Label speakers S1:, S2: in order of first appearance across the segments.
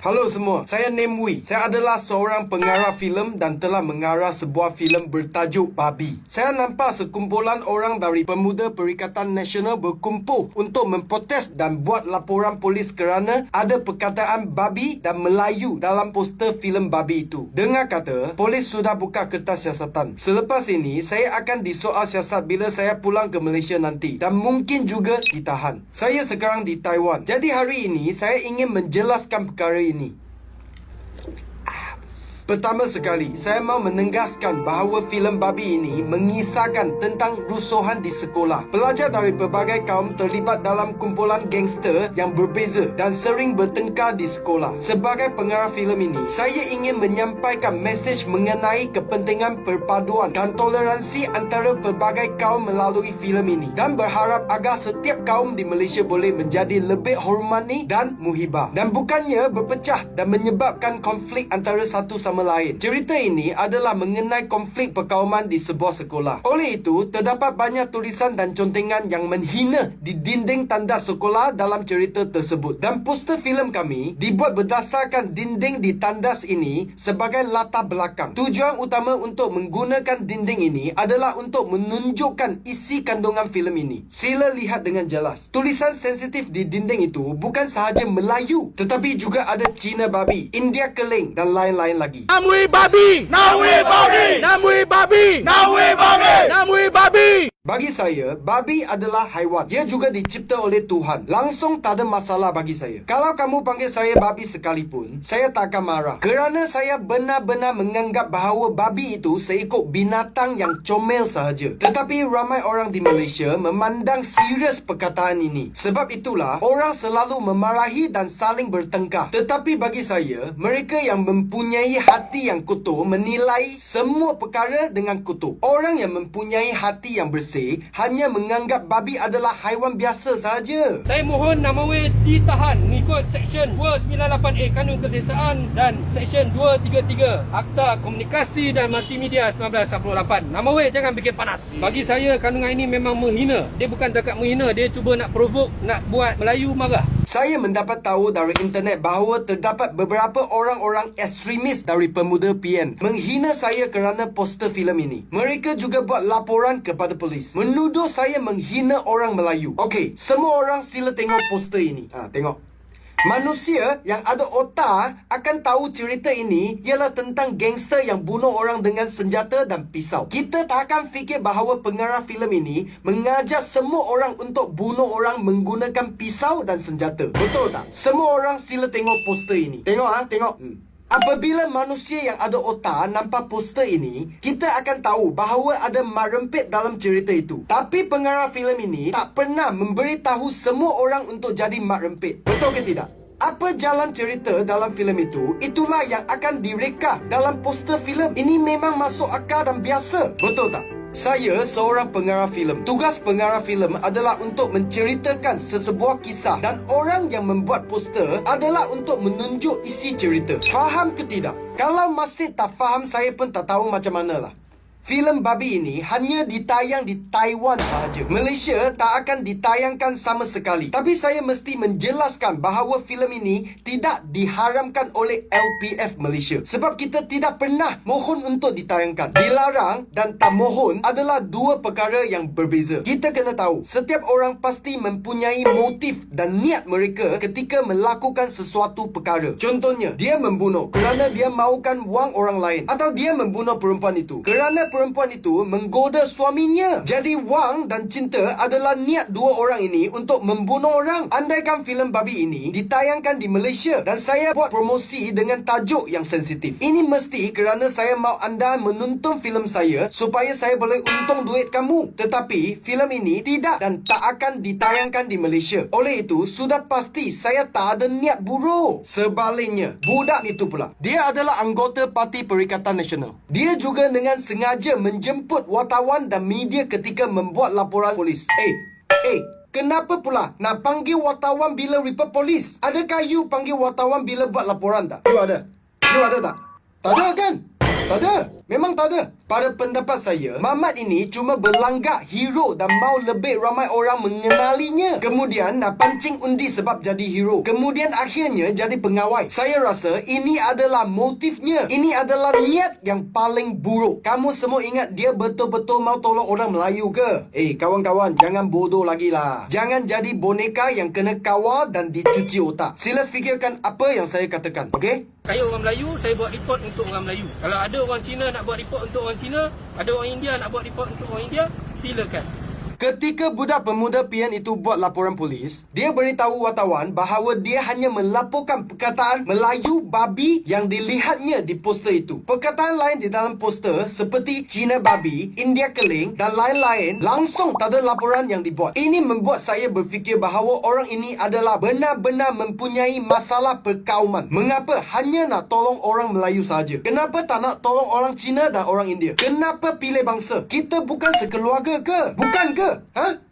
S1: Halo semua, saya Name Wee. Saya adalah seorang pengarah filem dan telah mengarah sebuah filem bertajuk Babi. Saya nampak sekumpulan orang dari Pemuda Perikatan Nasional berkumpul untuk memprotes dan buat laporan polis kerana ada perkataan babi dan Melayu dalam poster filem Babi itu. Dengar kata, polis sudah buka kertas siasatan. Selepas ini, saya akan disoal siasat bila saya pulang ke Malaysia nanti dan mungkin juga ditahan. Saya sekarang di Taiwan. Jadi hari ini, saya ingin menjelaskan perkara ini. Pertama sekali, saya mahu menegaskan bahawa filem Babi ini mengisahkan tentang rusuhan di sekolah. Pelajar dari pelbagai kaum terlibat dalam kumpulan gangster yang berbeza dan sering bertengkar di sekolah. Sebagai pengarah filem ini, saya ingin menyampaikan mesej mengenai kepentingan perpaduan dan toleransi antara pelbagai kaum melalui filem ini dan berharap agar setiap kaum di Malaysia boleh menjadi lebih hormati dan muhibah dan bukannya berpecah dan menyebabkan konflik antara satu sama lain. Cerita ini adalah mengenai konflik perkauman di sebuah sekolah. Oleh itu, terdapat banyak tulisan dan contengan yang menghina di dinding tandas sekolah dalam cerita tersebut. Dan poster filem kami dibuat berdasarkan dinding di tandas ini sebagai latar belakang. Tujuan utama untuk menggunakan dinding ini adalah untuk menunjukkan isi kandungan filem ini. Sila lihat dengan jelas. Tulisan sensitif di dinding itu bukan sahaja Melayu, tetapi juga ada Cina babi, India keling dan lain-lain lagi.
S2: Namui babi! Namui babi! Namui babi! Namui babi! Namui babi!
S1: Bagi saya, babi adalah haiwan. Dia juga dicipta oleh Tuhan. Langsung tak ada masalah bagi saya. Kalau kamu panggil saya babi sekalipun, saya tak akan marah. Kerana saya benar-benar menganggap bahawa babi itu seekor binatang yang comel sahaja. Tetapi ramai orang di Malaysia memandang serius perkataan ini. Sebab itulah, orang selalu memarahi dan saling bertengkar. Tetapi bagi saya, mereka yang mempunyai hati yang kotor menilai semua perkara dengan kotor. Orang yang mempunyai hati yang bersih hanya menganggap babi adalah haiwan biasa sahaja.
S2: Saya mohon Namawi ditahan mengikut Seksyen 298A Kanun Kesesaan dan Seksyen 233 Akta Komunikasi dan Multimedia 1998. Namawi jangan bikin panas. Bagi saya kandungan ini memang menghina. Dia bukan dekat menghina, dia cuba nak provoke, nak buat Melayu marah.
S1: Saya mendapat tahu dari internet bahawa terdapat beberapa orang-orang ekstremis dari Pemuda PN menghina saya kerana poster filem ini. Mereka juga buat laporan kepada polis, menuduh saya menghina orang Melayu. Okey, semua orang sila tengok poster ini. Tengok. Manusia yang ada otak akan tahu cerita ini ialah tentang gangster yang bunuh orang dengan senjata dan pisau. Kita tak akan fikir bahawa pengarah filem ini mengajar semua orang untuk bunuh orang menggunakan pisau dan senjata. Betul tak? Semua orang sila tengok poster ini. Tengok tengok. Apabila manusia yang ada otak nampak poster ini, kita akan tahu bahawa ada mat rempit dalam cerita itu. Tapi pengarah filem ini tak pernah memberitahu semua orang untuk jadi mat rempit. Betul ke tidak? Apa jalan cerita dalam filem itu, itulah yang akan direka dalam poster filem. Ini memang masuk akal dan biasa. Betul tak? Saya seorang pengarah filem. Tugas pengarah filem adalah untuk menceritakan sesebuah kisah dan orang yang membuat poster adalah untuk menunjuk isi cerita. Faham ke tidak? Kalau masih tak faham, saya pun tak tahu macam manalah. Filem Babi ini hanya ditayang di Taiwan sahaja. Malaysia tak akan ditayangkan sama sekali. Tapi saya mesti menjelaskan bahawa filem ini tidak diharamkan oleh LPF Malaysia. Sebab kita tidak pernah mohon untuk ditayangkan. Dilarang dan tak mohon adalah dua perkara yang berbeza. Kita kena tahu, setiap orang pasti mempunyai motif dan niat mereka ketika melakukan sesuatu perkara. Contohnya, dia membunuh kerana dia mahukan wang orang lain. Atau dia membunuh perempuan itu kerana perempuan itu menggoda suaminya. Jadi wang dan cinta adalah niat dua orang ini untuk membunuh orang. Andaikan filem Babi ini ditayangkan di Malaysia dan saya buat promosi dengan tajuk yang sensitif, ini mesti kerana saya mahu anda menonton filem saya supaya saya boleh untung duit kamu. Tetapi filem ini tidak dan tak akan ditayangkan di Malaysia. Oleh itu, sudah pasti saya tak ada niat buruk. Sebaliknya, budak itu pula, dia adalah anggota Parti Perikatan Nasional. Dia juga dengan sengaja menjemput wartawan dan media ketika membuat laporan polis. Kenapa pula nak panggil wartawan bila report polis? Adakah you panggil wartawan bila buat laporan tak? You ada? You ada tak? Tak ada kan? Tak ada. Memang tak ada. Pada pendapat saya, Mamat ini cuma berlanggak hero dan mau lebih ramai orang mengenalinya. Kemudian nak pancing undi sebab jadi hero. Kemudian akhirnya jadi pengawai. Saya rasa ini adalah motifnya. Ini adalah niat yang paling buruk. Kamu semua ingat dia betul-betul mau tolong orang Melayu ke? Kawan-kawan, jangan bodoh lagi lah. Jangan jadi boneka yang kena kawal dan dicuci otak. Sila fikirkan apa yang saya katakan, okey?
S2: Saya orang Melayu, saya buat report untuk orang Melayu. Kalau ada orang Cina nak buat report untuk orang Cina, ada orang India nak buat report untuk orang India, silakan.
S1: Ketika budak pemuda PN itu buat laporan polis, dia beritahu wartawan bahawa dia hanya melaporkan perkataan Melayu babi yang dilihatnya di poster itu. Perkataan lain di dalam poster seperti Cina babi, India keling dan lain-lain langsung tak ada laporan yang dibuat. Ini membuat saya berfikir bahawa orang ini adalah benar-benar mempunyai masalah perkauman. Mengapa hanya nak tolong orang Melayu saja? Kenapa tak nak tolong orang Cina dan orang India? Kenapa pilih bangsa? Kita bukan sekeluarga ke? Bukan ke?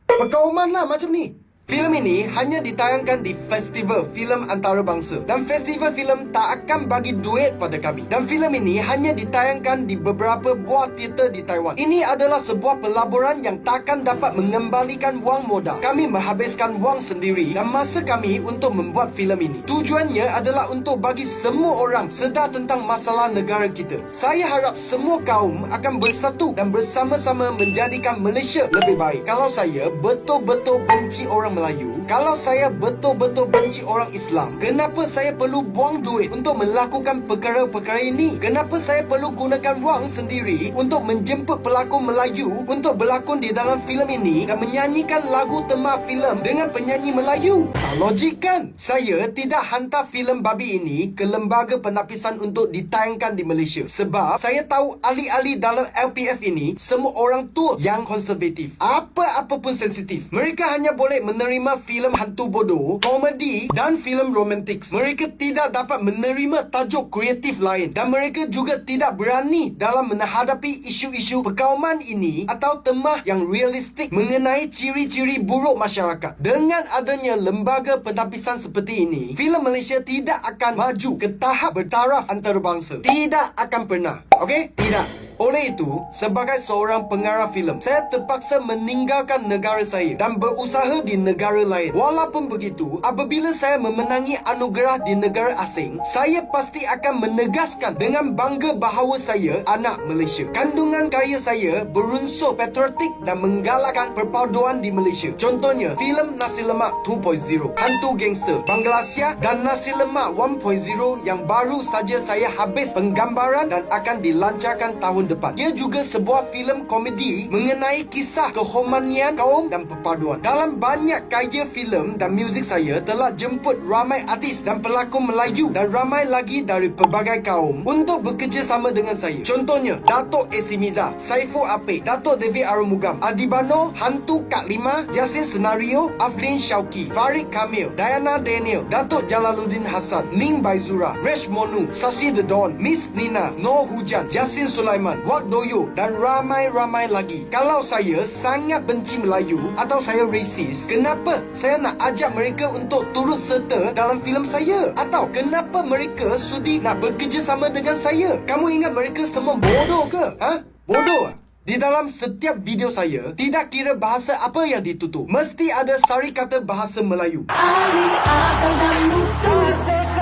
S1: Perkauman lah macam ni. Filem ini hanya ditayangkan di festival filem antarabangsa dan festival filem tak akan bagi duit pada kami. Dan filem ini hanya ditayangkan di beberapa buah teater di Taiwan. Ini adalah sebuah pelaburan yang takkan dapat mengembalikan wang modal. Kami menghabiskan wang sendiri dan masa kami untuk membuat filem ini. Tujuannya adalah untuk bagi semua orang sedar tentang masalah negara kita. Saya harap semua kaum akan bersatu dan bersama-sama menjadikan Malaysia lebih baik. Kalau saya betul-betul benci orang Melayu, kalau saya betul-betul benci orang Islam, kenapa saya perlu buang duit untuk melakukan perkara-perkara ini? Kenapa saya perlu gunakan wang sendiri untuk menjemput pelakon Melayu untuk berlakon di dalam filem ini dan menyanyikan lagu tema filem dengan penyanyi Melayu? Tak logik kan? Saya tidak hantar filem babi ini ke lembaga penapisan untuk ditayangkan di Malaysia sebab saya tahu ahli-ahli dalam LPF ini semua orang tua yang konservatif. Apa-apa pun sensitif. Mereka hanya boleh menerima filem hantu bodoh, komedi dan filem romantik. Mereka tidak dapat menerima tajuk kreatif lain dan mereka juga tidak berani dalam menghadapi isu-isu perkauman ini atau tema yang realistik mengenai ciri-ciri buruk masyarakat. Dengan adanya lembaga penapisan seperti ini, filem Malaysia tidak akan maju ke tahap bertaraf antarabangsa. Tidak akan pernah. Okey? Tidak. Oleh itu, sebagai seorang pengarah filem, saya terpaksa meninggalkan negara saya dan berusaha di negara lain. Walaupun begitu, apabila saya memenangi anugerah di negara asing, saya pasti akan menegaskan dengan bangga bahawa saya anak Malaysia. Kandungan karya saya berunsur patriotik dan menggalakkan perpaduan di Malaysia. Contohnya, filem Nasi Lemak 2.0, Hantu Gangster, Bangladesh dan Nasi Lemak 1.0 yang baru saja saya habis penggambaran dan akan dilancarkan tahun depan. Ia juga sebuah filem komedi mengenai kisah kehumanian kaum dan perpaduan. Dalam banyak karya filem dan muzik saya telah jemput ramai artis dan pelakon Melayu dan ramai lagi dari pelbagai kaum untuk bekerjasama dengan saya. Contohnya, Dato' AC Miza, Saiful Apik, Dato' David Arumugam, Adibano, Hantu Kak Lima, Yasin Senario, Aflin Shauki, Farid Kamil, Diana Daniel, Dato' Jalaluddin Hassan, Ning Baizura, Resh Monu, Sasi The Don, Miss Nina, Noor Hujan, Yasin Sulaiman, Wak Doyo dan ramai-ramai lagi. Kalau saya sangat benci Melayu atau saya racist, kenapa saya nak ajak mereka untuk turut serta dalam filem saya? Atau kenapa mereka sudi nak bekerjasama dengan saya? Kamu ingat mereka semua bodoh ke? Bodoh? Di dalam setiap video saya, tidak kira bahasa apa yang ditutup, mesti ada sari kata bahasa Melayu.
S3: Ali akan dan mutu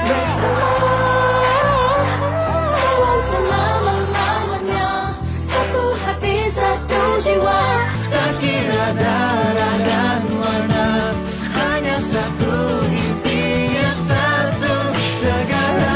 S3: bersama selama-lamanya, satu hati satu jiwa, tak kira darah dan warna, hanya satu impian, satu negara.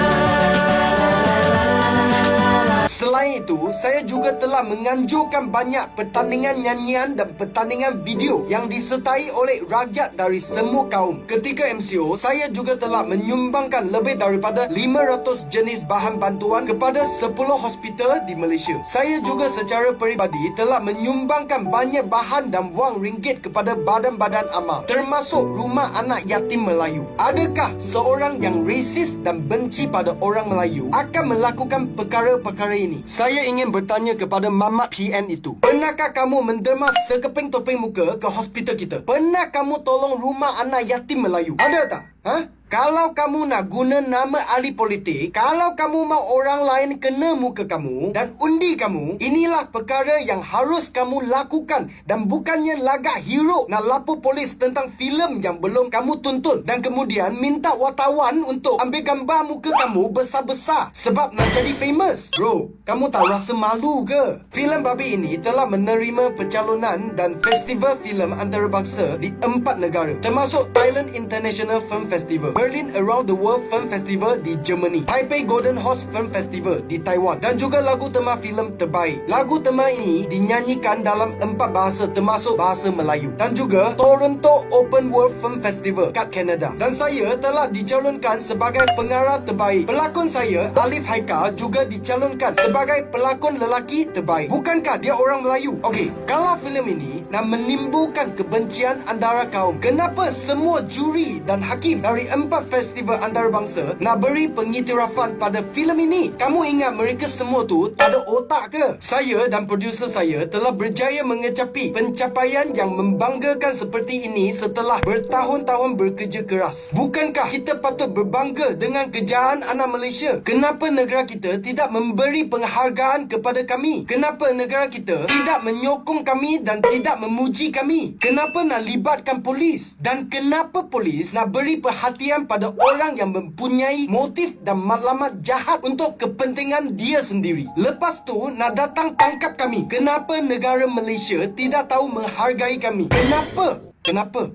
S1: Selain itu, saya juga telah menganjurkan banyak pertandingan nyanyian dan pertandingan video yang disertai oleh rakyat dari semua kaum. Ketika MCO, saya juga telah menyumbangkan lebih daripada 500 jenis bahan bantuan kepada 10 hospital di Malaysia. Saya juga secara peribadi telah menyumbangkan banyak bahan dan wang ringgit kepada badan-badan amal, termasuk rumah anak yatim Melayu. Adakah seorang yang resis dan benci pada orang Melayu akan melakukan perkara-perkara ini? Saya ingin bertanya kepada Mamat PN itu. Pernahkah kamu menderma sekeping topeng muka ke hospital kita? Pernah kamu tolong rumah anak yatim Melayu? Ada tak? Kalau kamu nak guna nama ahli politik, kalau kamu mau orang lain kena muka kamu dan undi kamu, inilah perkara yang harus kamu lakukan dan bukannya lagak hero nak lapor polis tentang filem yang belum kamu tonton dan kemudian minta wartawan untuk ambil gambar muka kamu besar-besar sebab nak jadi famous. Bro, kamu tak rasa malu ke? Filem babi ini telah menerima pencalonan dan festival filem antarabangsa di 4 negara, termasuk Thailand International Film Festival, Berlin Around the World Film Festival di Germany, Taipei Golden Horse Film Festival di Taiwan dan juga lagu tema filem terbaik. Lagu tema ini dinyanyikan dalam 4 bahasa termasuk bahasa Melayu dan juga Toronto Open World Film Festival kat Canada. Dan saya telah dicalonkan sebagai pengarah terbaik. Pelakon saya, Alif Haikal, juga dicalonkan sebagai pelakon lelaki terbaik. Bukankah dia orang Melayu? Okey, kalau filem ini nak menimbulkan kebencian antara kaum, kenapa semua juri dan hakim dari 4 festival antarabangsa nak beri pengiktirafan pada filem ini? Kamu ingat mereka semua tu tak ada otak ke? Saya dan produser saya telah berjaya mengecapi pencapaian yang membanggakan seperti ini setelah bertahun-tahun bekerja keras. Bukankah kita patut berbangga dengan kejayaan anak Malaysia? Kenapa negara kita tidak memberi penghargaan kepada kami? Kenapa negara kita tidak menyokong kami dan tidak memuji kami? Kenapa nak libatkan polis? Dan kenapa polis nak beri perhatian pada orang yang mempunyai motif dan matlamat jahat untuk kepentingan dia sendiri? Lepas tu nak datang tangkap kami. Kenapa negara Malaysia tidak tahu menghargai kami? Kenapa? Kenapa?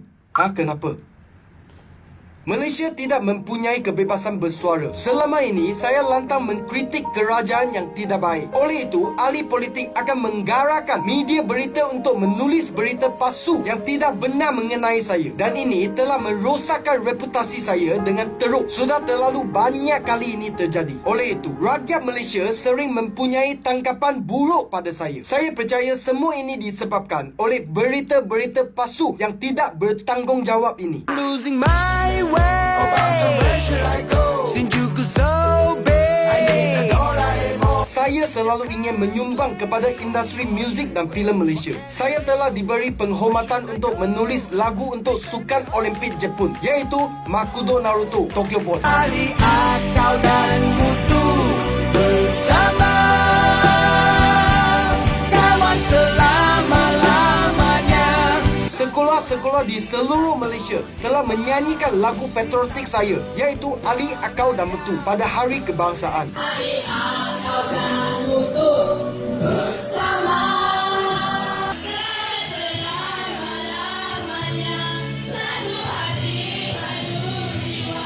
S1: Malaysia tidak mempunyai kebebasan bersuara. Selama ini, saya lantang mengkritik kerajaan yang tidak baik. Oleh itu, ahli politik akan menggarangkan media berita untuk menulis berita palsu yang tidak benar mengenai saya. Dan ini telah merosakkan reputasi saya dengan teruk. Sudah terlalu banyak kali ini terjadi. Oleh itu, rakyat Malaysia sering mempunyai tanggapan buruk pada saya. Saya percaya semua ini disebabkan oleh berita-berita palsu yang tidak bertanggungjawab ini. Losing my way. Oh, bangsa, where should I go? Shinjuku so big. I need a Doraemon. Saya selalu ingin menyumbang kepada industri muzik dan filem Malaysia. Saya telah diberi penghormatan untuk menulis lagu untuk Sukan Olimpik Jepun, iaitu Makudo Naruto Tokyo Bond. Ali Akau dan Mutu bersama kawan selama-lamanya. Sekolah-sekolah di seluruh Malaysia telah menyanyikan lagu patriotik saya, iaitu Ali Akau dan Mutu pada Hari Kebangsaan. Ali Akau dan Mutu bersama selama-lamanya, satu hati, satu jiwa.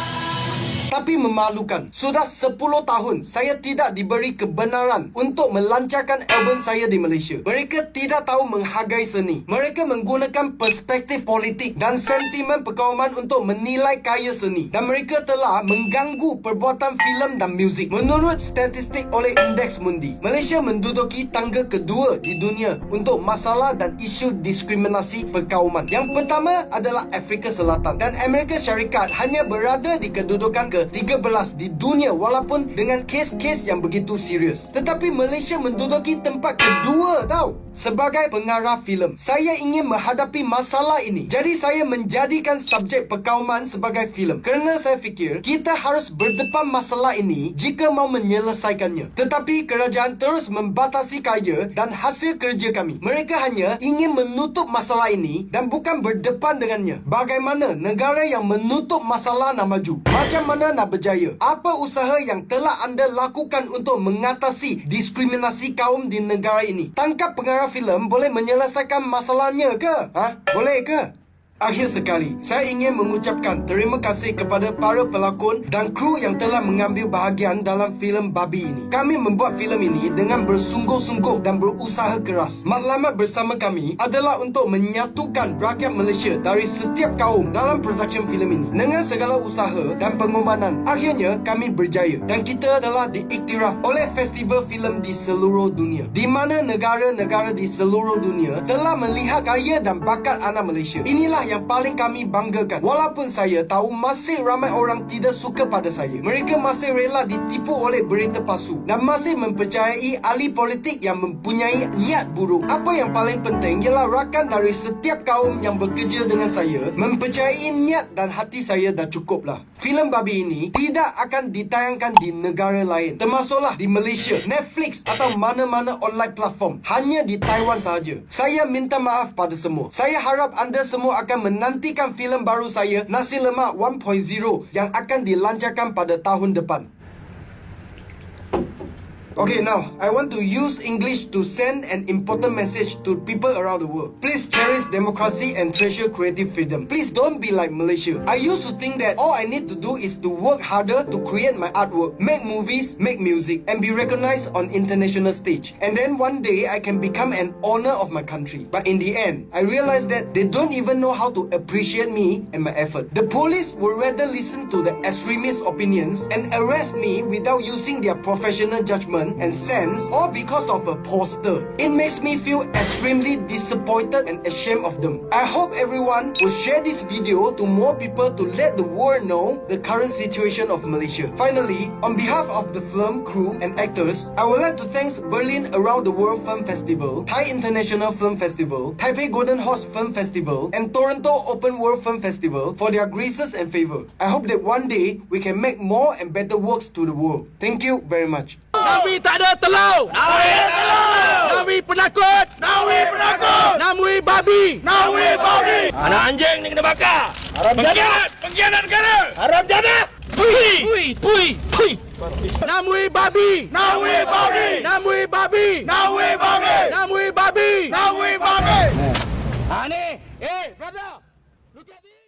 S1: Tapi memalukan, sudah 10 tahun saya tidak diberi kebenaran untuk melancarkan album saya di Malaysia. Mereka tidak tahu menghargai seni. Mereka menggunakan perspektif politik dan sentimen perkauman untuk menilai karya seni. Dan mereka telah mengganggu perbuatan filem dan muzik. Menurut statistik oleh Indeks Mundi, Malaysia menduduki tangga kedua di dunia untuk masalah dan isu diskriminasi perkauman. Yang pertama adalah Afrika Selatan dan Amerika Syarikat hanya berada di kedudukan ke-13 di dunia walaupun dengan kes-kes yang begitu serius. Tetapi Malaysia menduduki tempat kedua tau. Sebagai pengarah filem, saya ingin menghadapi masalah ini. Jadi saya menjadikan subjek perkauman sebagai filem kerana saya fikir kita harus berdepan masalah ini jika mahu menyelesaikannya. Tetapi kerajaan terus membatasi karya dan hasil kerja kami. Mereka hanya ingin menutup masalah ini dan bukan berdepan dengannya. Bagaimana negara yang menutup masalah nak maju? Macam mana nak berjaya? Apa usaha yang telah anda lakukan untuk mengatasi diskriminasi kaum di negara ini? Tangkap pengarah filem boleh menyelesaikan masalahnya ke? Boleh ke? Akhir sekali, saya ingin mengucapkan terima kasih kepada para pelakon dan kru yang telah mengambil bahagian dalam filem babi ini. Kami membuat filem ini dengan bersungguh-sungguh dan berusaha keras. Matlamat bersama kami adalah untuk menyatukan rakyat Malaysia dari setiap kaum dalam production filem ini. Dengan segala usaha dan pengorbanan, akhirnya kami berjaya dan kita telah diiktiraf oleh festival filem di seluruh dunia, di mana negara-negara di seluruh dunia telah melihat karya dan bakat anak Malaysia. Inilah yang paling kami banggakan. Walaupun saya tahu masih ramai orang tidak suka pada saya. Mereka masih rela ditipu oleh berita palsu dan masih mempercayai ahli politik yang mempunyai niat buruk. Apa yang paling penting ialah rakan dari setiap kaum yang bekerja dengan saya mempercayai niat dan hati saya dah cukuplah. Filem babi ini tidak akan ditayangkan di negara lain, termasuklah di Malaysia, Netflix atau mana-mana online platform. Hanya di Taiwan sahaja. Saya minta maaf pada semua. Saya harap anda semua akan menantikan filem baru saya, Nasi Lemak 1.0, yang akan dilancarkan pada tahun depan. Okay, now, I want to use English to send an important message to people around the world. Please cherish democracy and treasure creative freedom. Please don't be like Malaysia. I used to think that all I need to do is to work harder to create my artwork, make movies, make music, and be recognized on international stage. And then one day, I can become an honor of my country. But in the end, I realized that they don't even know how to appreciate me and my effort. The police would rather listen to the extremist opinions and arrest me without using their professional judgment and sense, all because of a poster. It makes me feel extremely disappointed and ashamed of them. I hope everyone will share this video to more people to let the world know the current situation of Malaysia. Finally, on behalf of the film crew and actors, I would like to thank Berlin Around the World Film Festival, Thai International Film Festival, Taipei Golden Horse Film Festival, and Toronto Open World Film Festival for their graces and favor. I hope that one day we can make more and better works to the world. Thank you very much.
S2: Nawi tak ada telur.
S4: Nawi telur.
S2: Nawi penakut.
S4: Nawi penakut.
S2: Nawi babi.
S4: Nawi babi. Anak anjing ni kena bakar. Haram jana. Pengkhianat negara. Haram jana.
S2: Pui. Nawi babi.
S4: Nawi babi.
S2: Nawi babi.
S4: Nawi babi.
S2: Nawi babi.
S4: Nawi babi.
S2: Ni, brother. Look at this.